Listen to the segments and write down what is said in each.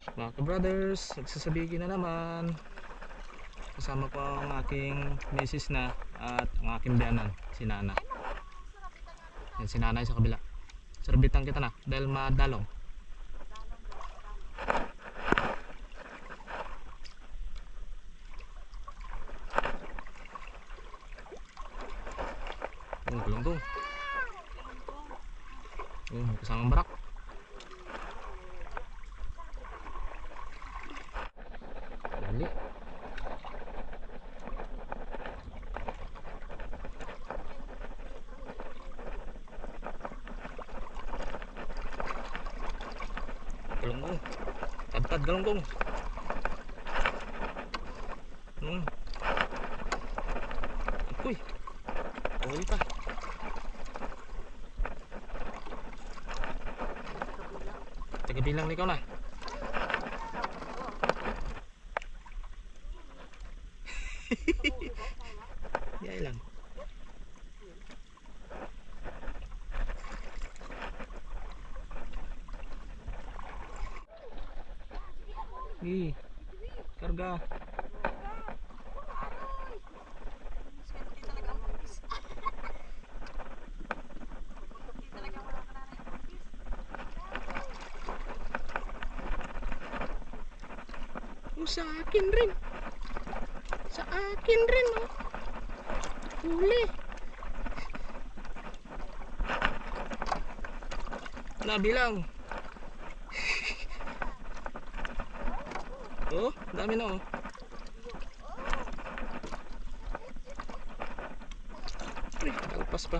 Mga ka-brothers, nagsasabiki na naman. Kasama ko ang aking misis na at ang aking biyanan, si Nana. Yan si Nanay sa kabila. Sarbitan kita na dahil madalong. Galunggong. May kasamang barak. Dali. Galunggong. Tad-tad galunggong. Uy. Huli pa. Tagabilang ikaw na. Yay lang. Karga. Sa akin rin. Sa akin rin, oh. Huli. Nabilang. Oh, dami na, oh. Uy, alpas pa.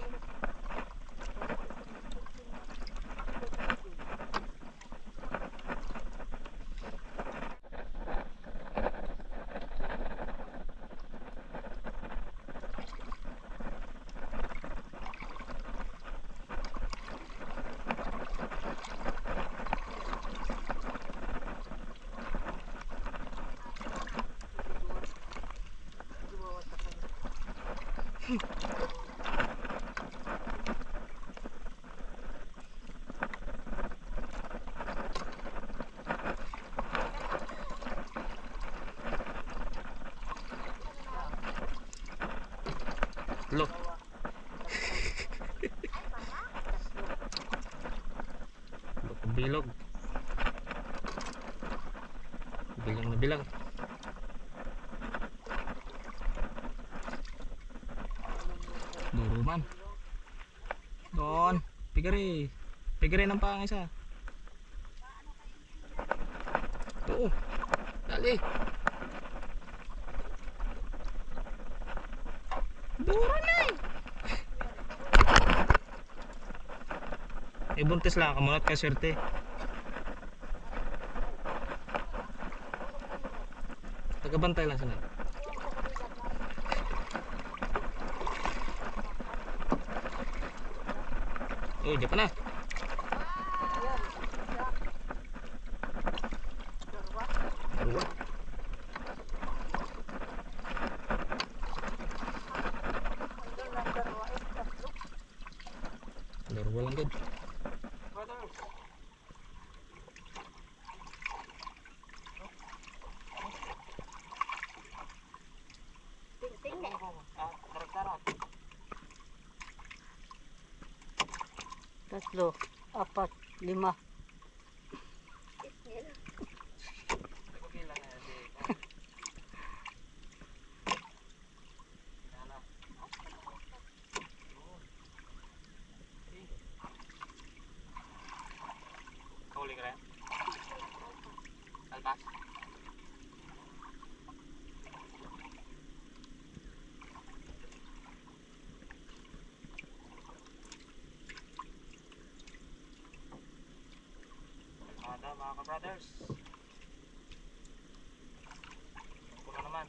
Look. Bilog. Bilang na bilang. Duruman. Doon. Pigari. Pigari ng pang isa. Ito. Dali. Duro na eh. Buntis lang kamunat ka swerte. Tagabantay lang sana. Oh, diyan pa na. Darwa. Darwa lang gud. Tatlo, apat, lima. Huli ka rin? Alpas? Ada mga ka-brothers. Ako na naman.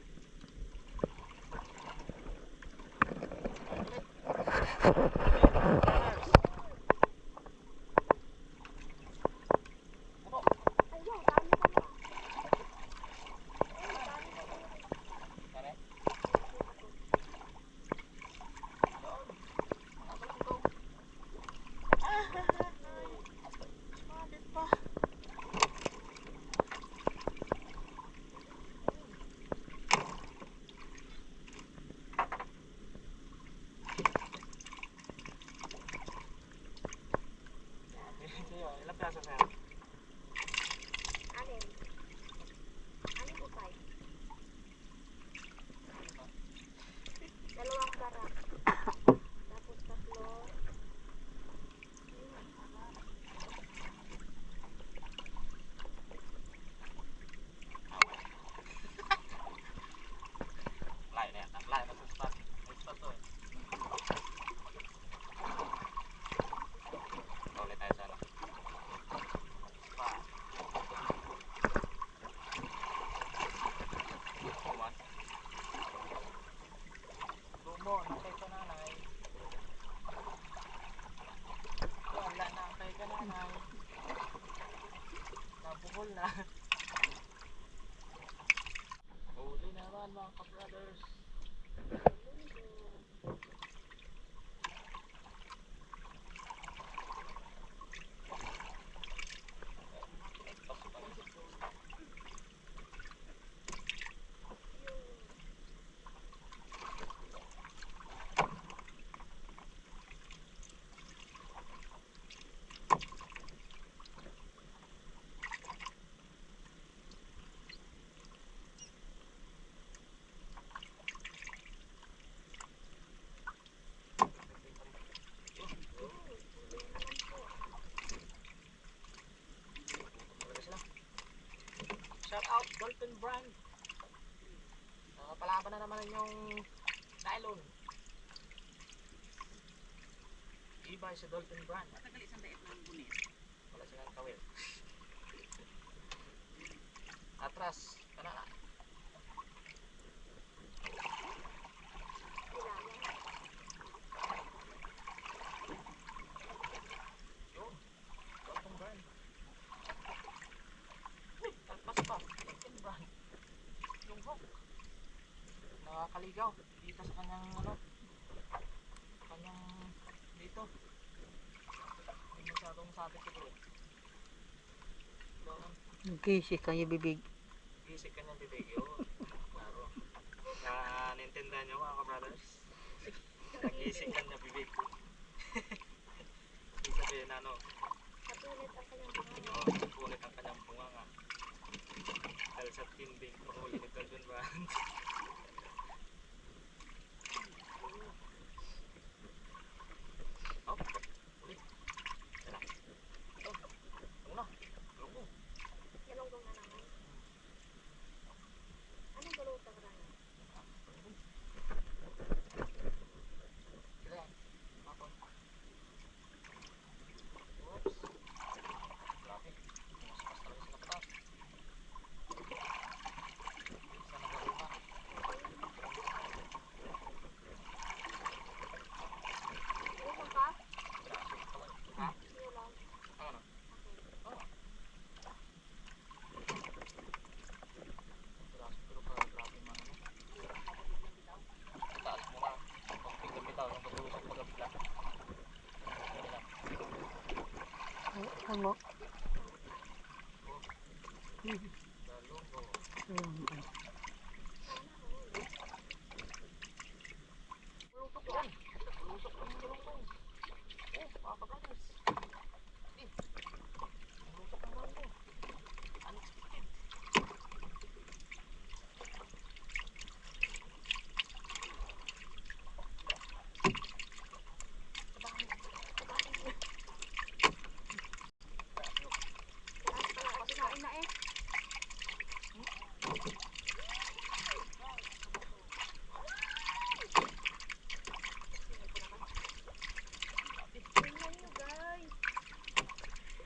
naman mga ka-brothers. Shout out Dolphin Brand. Palaban na naman yung nylon. Ibay sa Dolphin Brand. Matagal isang daip ng bunit. Wala silang kawil. Atras, kanana. Yun, Dolphin Brand. Uy, talpas pa. Dolphin Brand. Yung hook. Nakakaligaw dito sa kanyang ano. Sa kanyang dito. Hindi masyadong sabit ito eh. Doon. Gisik kayo bibig. Isip ka niyang bibig yun. Klaro. Nanintindihan niyo mga ka-brothers? Nag-isip ka niya bibig. Ibig sabihin ano? Kapulit ang kanyang bunga. Oo, sukulit ang kanyang bunga nga. Dahil sa tinding pahuli ni Dolphin Brand. Oh, ulit. Tara. Oh, una. Lungo. Yalonggong na naman. Anong balutang na naman? Sila yan. Mapon. Oops. Grabe. Maspas talaga sila pataas. Isa na balita. Balutang ka? Grabe. Ha? Sige lang. Ano? Okay. Oh. Pero grabe man ano. Taas mo na. Pag bitaw, yung paglusok pagkabigla. Ano? Galunggo. Bulutok Yan. yan. Paglusok ng galunggo. Oh, mga kabrothers. Paglusok ng galunggo. Unexpected. Lahat pala. Kinain na eh. Tingnan nyo guys.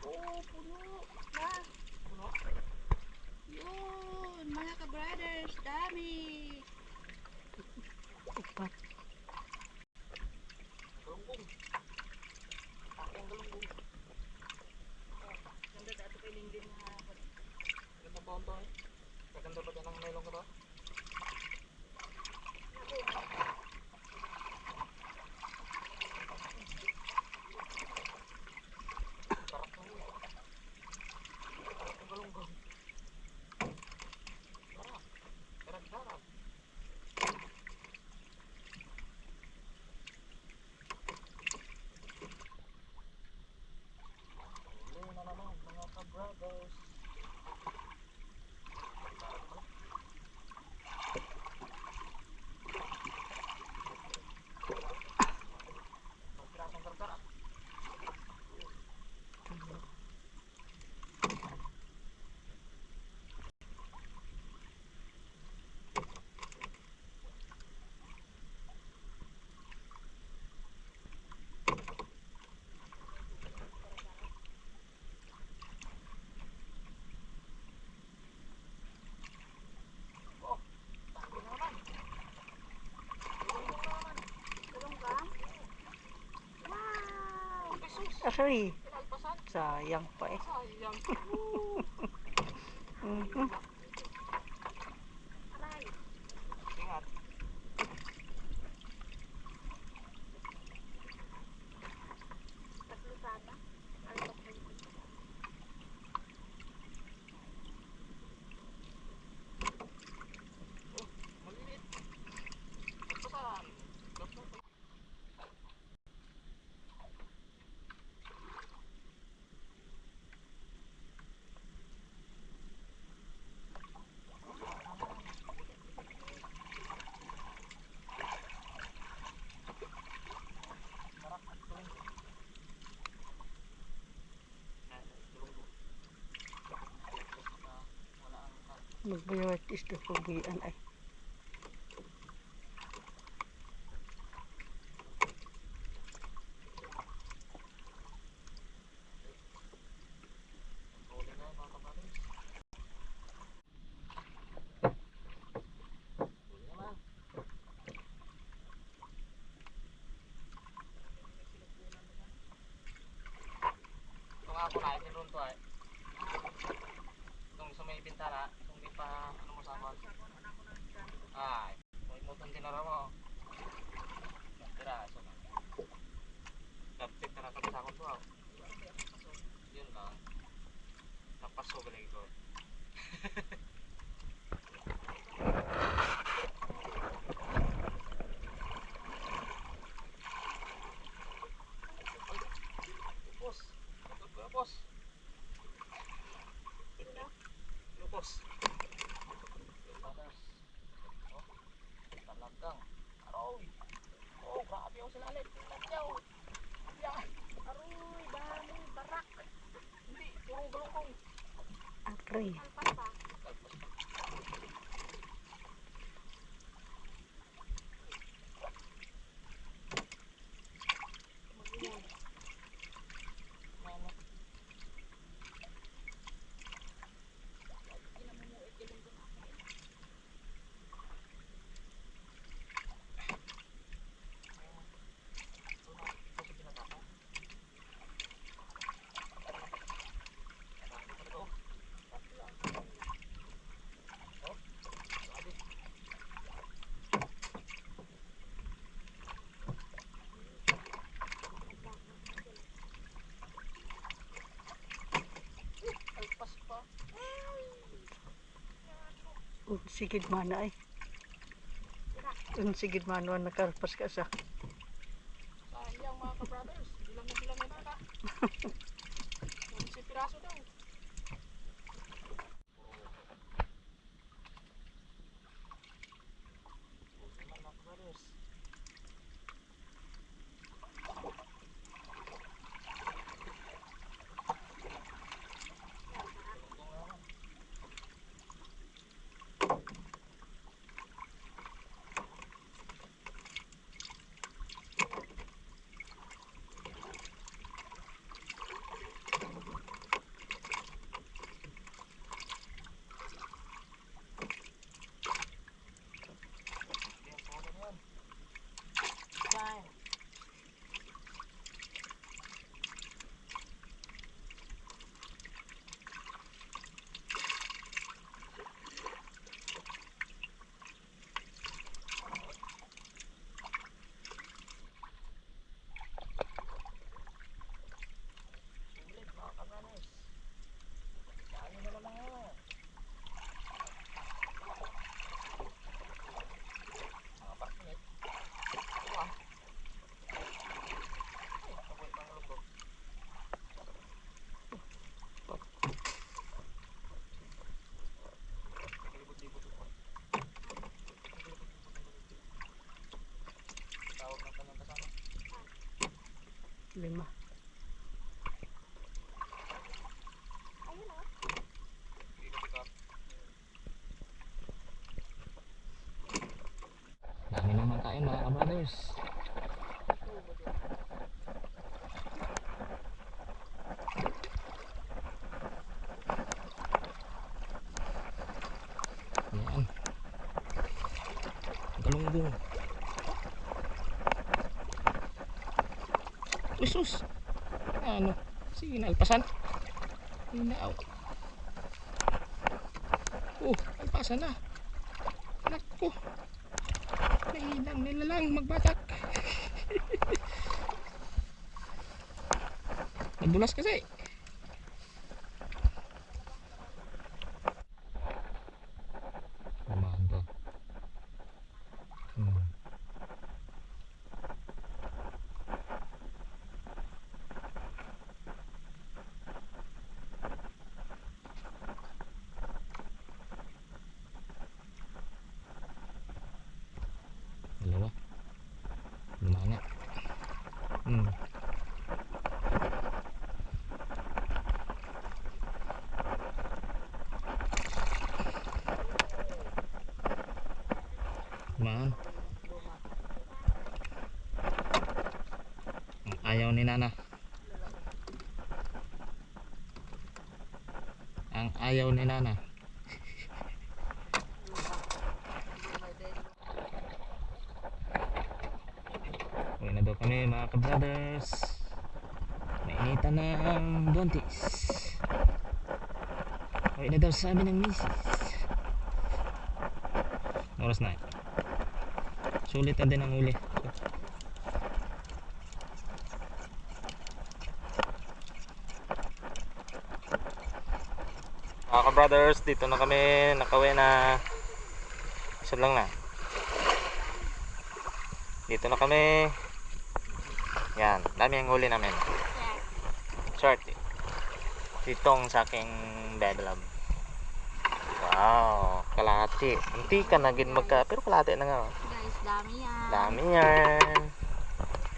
Oh, puno. Na. Puno. Yun, mga ka-brothers, dami. Upat. Galunggong. Aking galunggong. Ganda dati kay Linggin na hapon. Ganda ba ito eh? Kaganda ba dyan ang nylon ko to? Sarap ng ulo. Sarap ng galunggong. Sarap. Sarap. Huli na naman mga ka-brothers. Sarap pala. Ang pirasong gargara. Oh, dami na naman. Galunggong na naman. Tulong ka? Wow! Pesos. Aray, Pinalpasan. sayang pa eh. Sayang. Mhm. Aray! Magbayawat isda pagbian ay. Huli na mga kabrothers. Huli naman. Ito nga ako naitin ron to ay. Itong sa may bintana, itong di pa ano mo sakon. Ay, kung imutong tinara mo. Tira, so na. Kapit na nakabit sakon to ah. Yun lang. Napaso galing ko. Lupos. Lupos ko lupos. Lupos. Brothers. Oh, talagang. Aroy. Oh, grabe yung silalim. Tingnan niyo. Yan. Aroy, dami, barak. Hindi, purong galungkong. Apre. Kalpas pa. Kalpas pa. Mag-iwan. Ano? Inamunuit yun doon ako. Tatlo ang kanina. Kalpas pa. Sigid mana ay. Sigid mana nakalpas ka sa. Sayang mga ka-brothers. Bilang na bilang na na. 11 piraso daw. Huli naman mga ka-brothers. Galunggong na naman. Hindi ang polo na yan. Bang! Sulit mga ka-brothers. Dami na naman nga. Mga partner. Ito ah. Ay, nabuhay pang lubog. Nakalibot-libot ito. Nakalibot-libot ang lubog. Tawag ng kanyang kasama. 5. Ayun o. Hindi ka pick up. Dami naman kain mga ka-brothers. Yan. Galunggong. Usus. Ano? Sige na, alpasan. Hinaaw. Oh, alpasan na. Naku. Nahinang nilalang magbatak. Nadulas kasi. Kumanda. Dalawa. Lumana. Dumaan. Ang ayaw ni Nana. Ang ayaw ni Nana. Uwi na daw kami mga ka-brothers. Nainitan na ang buntis. Uwi na daw sabi ng misis. Oras na. Sulit na din ang uli. Mga ka-brothers, dito na kami nakauwi na. Isa lang na. Dito na kami. Yan, dami ang huli namin. Short. Ditong sa aking develop. Wow, kalahati. Hindi ka na gin magka, pero kalahati na nga. Guys, dami yan. Dami yan.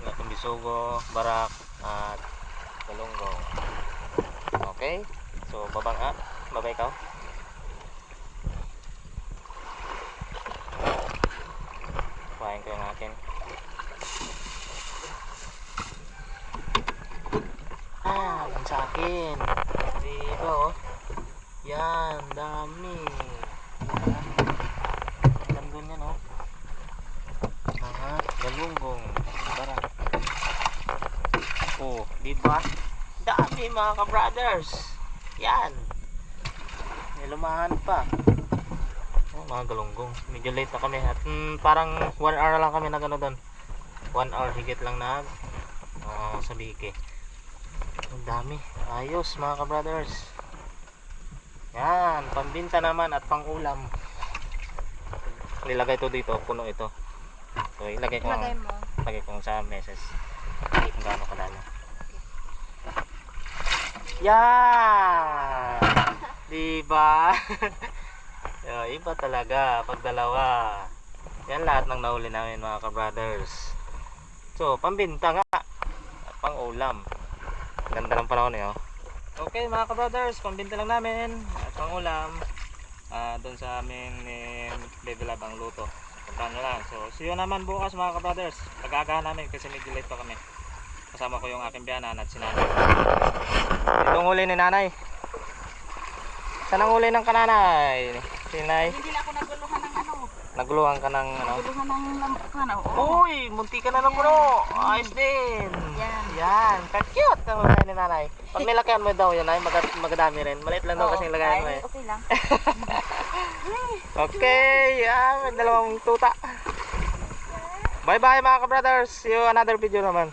Wala itong bisugo, barak, at galunggong. Okay, so babang babay ka. Kuhain ko yung akin. Yan sa akin. Diba oh. Yan, dami. Gandun yan oh. Mga galunggong. Barak. Oh, diba? Dami mga ka-brothers. Yan. May lumahan pa. Oh, mga galunggong. Medyo late na kami. At parang 1 hour lang kami na gano'n doon. 1 hour higit lang na sa Bike. Ang dami. Ayos mga ka-brothers. Yan. Pambinta naman at pang ulam. Nilagay ito dito. Puno ito. So ilagay ko, Lagay mo. sa meses. Kung gaano kadami. Yan. Diba? Iba talaga pag dalawa. Yan lahat ng nahuli namin mga ka-brothers. So pambinta nga at pang ulam. Ganda ng panahon eh oh. Okay mga ka-brothers, pambinta lang namin at pang ulam. Doon sa aming level up ang luto. Puntahan nyo lang. So see you naman bukas mga ka-brothers. Pag-agahan namin kasi medyo late pa kami. Kasama ko yung aking biyanan at si Nanay. Itong huli ni Nanay. Saan ang huli ng kananay? Si Nanay. Hindi na ako naguluhan ng ano. Naguluhan ka ng ano? Naguluhan ng ano. Uy, munti ka na ng puno. Ayos din. Yan. Yan, ka-cute ang huli ni Nanay. Pag nilakihan mo daw yun ay magadami rin. Maliit lang daw kasi yung lagayan mo eh. Okay lang. Okay, yan, may dalawang tuta. Bye bye mga ka-brothers. See you another video naman.